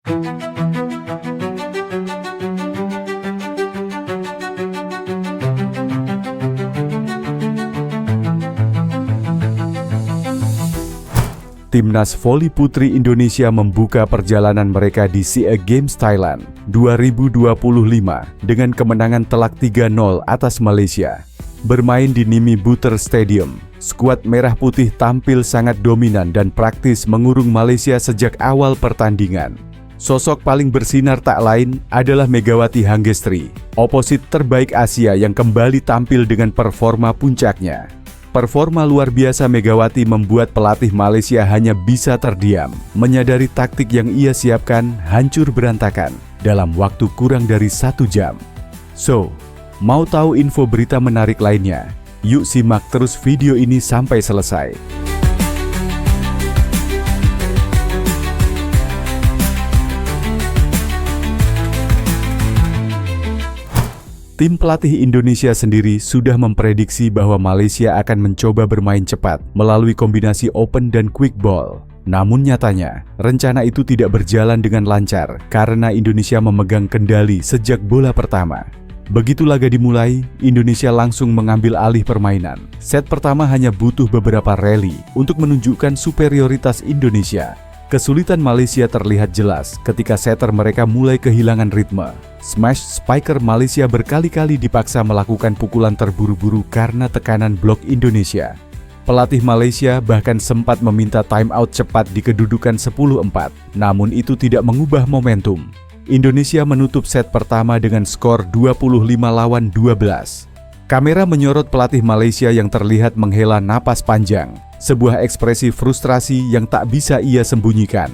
Timnas voli putri Indonesia membuka perjalanan mereka di SEA Games Thailand 2025 dengan kemenangan telak 3-0 atas Malaysia. Bermain di Nimi Butter Stadium, skuad merah putih tampil sangat dominan dan praktis mengurung Malaysia sejak awal pertandingan. Sosok paling bersinar tak lain adalah Megawati Hangestri, oposit terbaik Asia yang kembali tampil dengan performa puncaknya. Performa luar biasa Megawati membuat pelatih Malaysia hanya bisa terdiam, menyadari taktik yang ia siapkan hancur berantakan dalam waktu kurang dari 1 jam. So, mau tahu info berita menarik lainnya? Yuk simak terus video ini sampai selesai. Tim pelatih Indonesia sendiri sudah memprediksi bahwa Malaysia akan mencoba bermain cepat melalui kombinasi open dan quick ball. Namun nyatanya, rencana itu tidak berjalan dengan lancar karena Indonesia memegang kendali sejak bola pertama. Begitu laga dimulai, Indonesia langsung mengambil alih permainan. Set pertama hanya butuh beberapa rally untuk menunjukkan superioritas Indonesia. Kesulitan Malaysia terlihat jelas ketika setter mereka mulai kehilangan ritme. Smash spiker Malaysia berkali-kali dipaksa melakukan pukulan terburu-buru karena tekanan blok Indonesia. Pelatih Malaysia bahkan sempat meminta time out cepat di kedudukan 10-4, namun itu tidak mengubah momentum. Indonesia menutup set pertama dengan skor 25-12. Kamera menyorot pelatih Malaysia yang terlihat menghela napas panjang, sebuah ekspresi frustrasi yang tak bisa ia sembunyikan.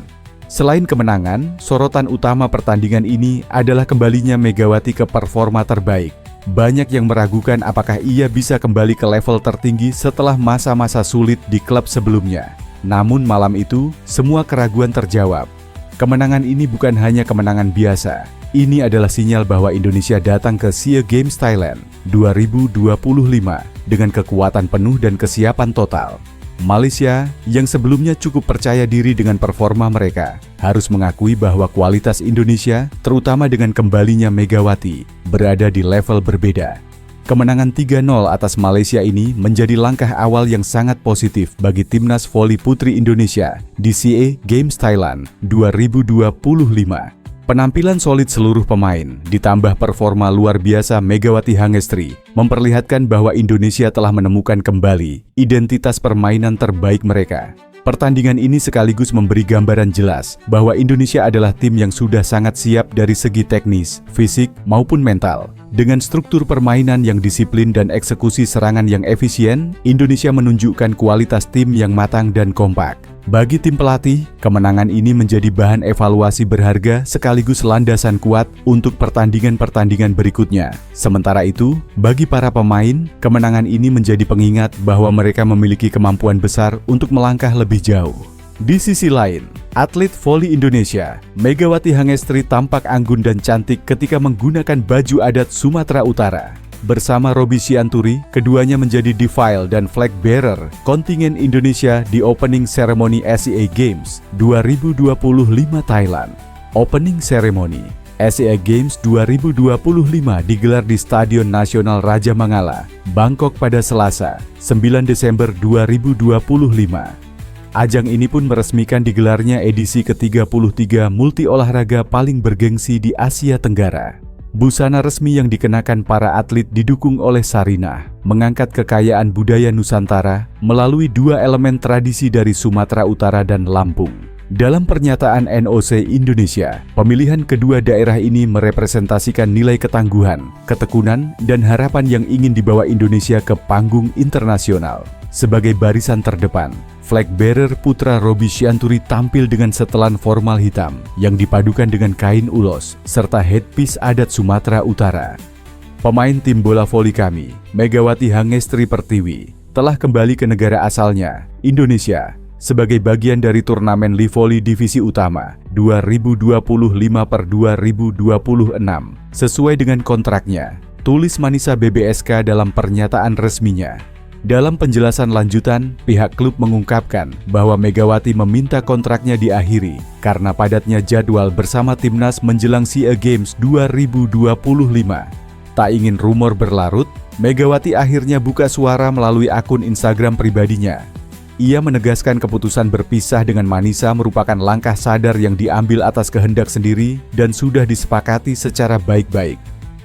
Selain kemenangan, sorotan utama pertandingan ini adalah kembalinya Megawati ke performa terbaik. Banyak yang meragukan apakah ia bisa kembali ke level tertinggi setelah masa-masa sulit di klub sebelumnya. Namun malam itu, semua keraguan terjawab. Kemenangan ini bukan hanya kemenangan biasa. Ini adalah sinyal bahwa Indonesia datang ke SEA Games Thailand 2025 dengan kekuatan penuh dan kesiapan total. Malaysia, yang sebelumnya cukup percaya diri dengan performa mereka, harus mengakui bahwa kualitas Indonesia, terutama dengan kembalinya Megawati, berada di level berbeda. Kemenangan 3-0 atas Malaysia ini menjadi langkah awal yang sangat positif bagi Timnas Voli Putri Indonesia di SEA Games Thailand 2025. Penampilan solid seluruh pemain, ditambah performa luar biasa Megawati Hangestri, memperlihatkan bahwa Indonesia telah menemukan kembali identitas permainan terbaik mereka. Pertandingan ini sekaligus memberi gambaran jelas bahwa Indonesia adalah tim yang sudah sangat siap dari segi teknis, fisik, maupun mental. Dengan struktur permainan yang disiplin dan eksekusi serangan yang efisien, Indonesia menunjukkan kualitas tim yang matang dan kompak. Bagi tim pelatih, kemenangan ini menjadi bahan evaluasi berharga sekaligus landasan kuat untuk pertandingan-pertandingan berikutnya. Sementara itu, bagi para pemain, kemenangan ini menjadi pengingat bahwa mereka memiliki kemampuan besar untuk melangkah lebih jauh. Di sisi lain, atlet voli Indonesia, Megawati Hangestri tampak anggun dan cantik ketika menggunakan baju adat Sumatera Utara. Bersama Robby Sianturi, keduanya menjadi defile dan flag bearer kontingen Indonesia di opening ceremony SEA Games 2025 Thailand. Opening ceremony SEA Games 2025 digelar di Stadion Nasional Raja Mangala, Bangkok pada Selasa, 9 Desember 2025. Ajang ini pun meresmikan digelarnya edisi ke-33 multi olahraga paling bergengsi di Asia Tenggara. Busana resmi yang dikenakan para atlet didukung oleh Sarinah, mengangkat kekayaan budaya Nusantara melalui dua elemen tradisi dari Sumatera Utara dan Lampung. Dalam pernyataan NOC Indonesia, pemilihan kedua daerah ini merepresentasikan nilai ketangguhan, ketekunan, dan harapan yang ingin dibawa Indonesia ke panggung internasional. Sebagai barisan terdepan, flag bearer putra Robby Sianturi tampil dengan setelan formal hitam yang dipadukan dengan kain ulos serta headpiece adat Sumatera Utara. Pemain tim bola voli kami, Megawati Hangestri Pertiwi, telah kembali ke negara asalnya, Indonesia, sebagai bagian dari turnamen Livoli Divisi Utama 2025/2026 sesuai dengan kontraknya, tulis Manisa BBSK dalam pernyataan resminya. Dalam penjelasan lanjutan, pihak klub mengungkapkan bahwa Megawati meminta kontraknya diakhiri karena padatnya jadwal bersama timnas menjelang SEA Games 2025. Tak ingin rumor berlarut, Megawati akhirnya buka suara melalui akun Instagram pribadinya. Ia menegaskan keputusan berpisah dengan Manisa merupakan langkah sadar yang diambil atas kehendak sendiri dan sudah disepakati secara baik-baik.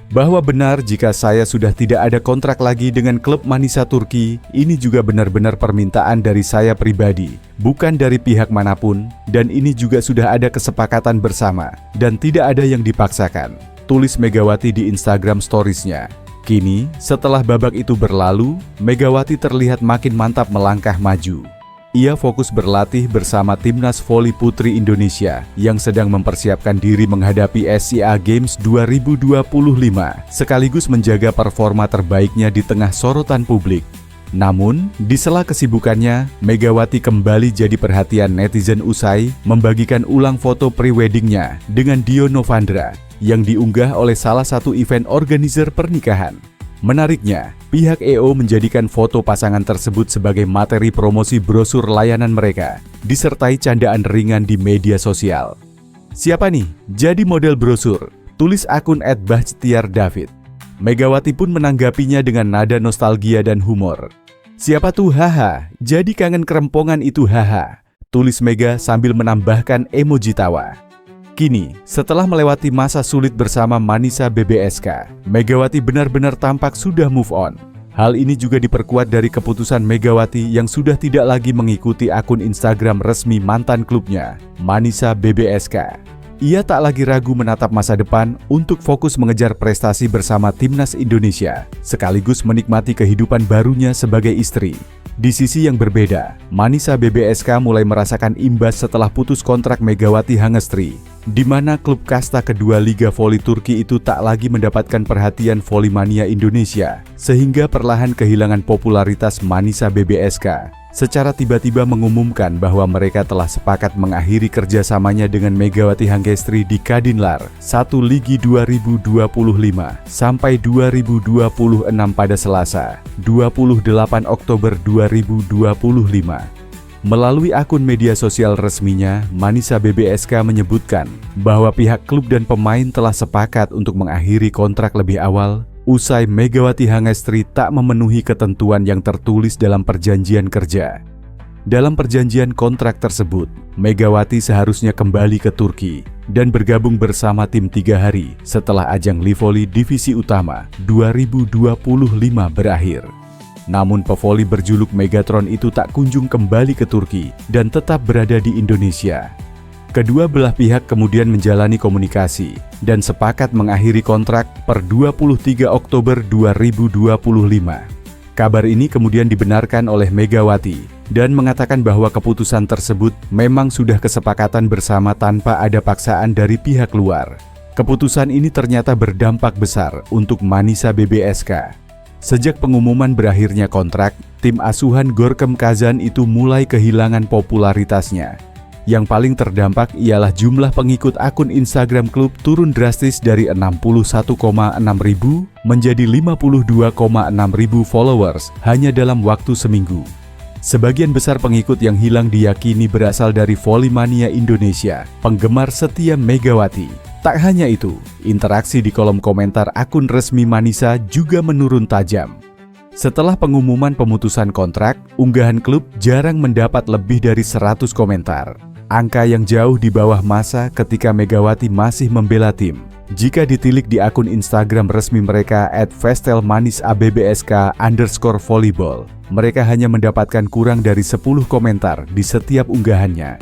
Bahwa benar jika saya sudah tidak ada kontrak lagi dengan klub Manisa Turki, ini juga benar-benar permintaan dari saya pribadi, bukan dari pihak manapun, dan ini juga sudah ada kesepakatan bersama, dan tidak ada yang dipaksakan, tulis Megawati di Instagram Stories-nya. Kini, setelah babak itu berlalu, Megawati terlihat makin mantap melangkah maju. Ia fokus berlatih bersama timnas voli putri Indonesia yang sedang mempersiapkan diri menghadapi SEA Games 2025, sekaligus menjaga performa terbaiknya di tengah sorotan publik. Namun, di sela kesibukannya, Megawati kembali jadi perhatian netizen usai membagikan ulang foto pre-weddingnya dengan Dio Novandra yang diunggah oleh salah satu event organizer pernikahan. Menariknya, pihak EO menjadikan foto pasangan tersebut sebagai materi promosi brosur layanan mereka, disertai candaan ringan di media sosial. Siapa nih? Jadi model brosur, tulis akun @bahtiardavid. Megawati pun menanggapinya dengan nada nostalgia dan humor. Siapa tuh haha, jadi kangen kerempongan itu haha, tulis Mega sambil menambahkan emoji tawa. Kini, setelah melewati masa sulit bersama Manisa BBSK, Megawati benar-benar tampak sudah move on. Hal ini juga diperkuat dari keputusan Megawati yang sudah tidak lagi mengikuti akun Instagram resmi mantan klubnya, Manisa BBSK. Ia tak lagi ragu menatap masa depan untuk fokus mengejar prestasi bersama timnas Indonesia, sekaligus menikmati kehidupan barunya sebagai istri. Di sisi yang berbeda, Manisa BBSK mulai merasakan imbas setelah putus kontrak Megawati Hangestri, di mana klub kasta kedua Liga Voli Turki itu tak lagi mendapatkan perhatian volimania Indonesia, sehingga perlahan kehilangan popularitas Manisa BBSK. Secara tiba-tiba mengumumkan bahwa mereka telah sepakat mengakhiri kerjasamanya dengan Megawati Hangestri di Kadinlar 1 Ligi 2025 sampai 2026 pada Selasa, 28 Oktober 2025. Melalui akun media sosial resminya, Manisa BBSK menyebutkan bahwa pihak klub dan pemain telah sepakat untuk mengakhiri kontrak lebih awal usai Megawati Hangestri tak memenuhi ketentuan yang tertulis dalam perjanjian kerja. Dalam perjanjian kontrak tersebut, Megawati seharusnya kembali ke Turki dan bergabung bersama tim 3 hari setelah ajang Livoli Divisi Utama 2025 berakhir. Namun pevoli berjuluk Megatron itu tak kunjung kembali ke Turki dan tetap berada di Indonesia. Kedua belah pihak kemudian menjalani komunikasi dan sepakat mengakhiri kontrak per 23 Oktober 2025. Kabar ini kemudian dibenarkan oleh Megawati dan mengatakan bahwa keputusan tersebut memang sudah kesepakatan bersama tanpa ada paksaan dari pihak luar. Keputusan ini ternyata berdampak besar untuk Manisa BBSK. Sejak pengumuman berakhirnya kontrak, tim asuhan Gorkem Kazan itu mulai kehilangan popularitasnya. Yang paling terdampak ialah jumlah pengikut akun Instagram klub turun drastis dari 61,6 ribu menjadi 52,6 ribu followers hanya dalam waktu seminggu. Sebagian besar pengikut yang hilang diyakini berasal dari volimania Indonesia, penggemar setia Megawati. Tak hanya itu, interaksi di kolom komentar akun resmi Manisa juga menurun tajam. Setelah pengumuman pemutusan kontrak, unggahan klub jarang mendapat lebih dari 100 komentar. Angka yang jauh di bawah masa ketika Megawati masih membela tim. Jika ditilik di akun Instagram resmi mereka @vestelmanisabbsk_volleyball, mereka hanya mendapatkan kurang dari 10 komentar di setiap unggahannya.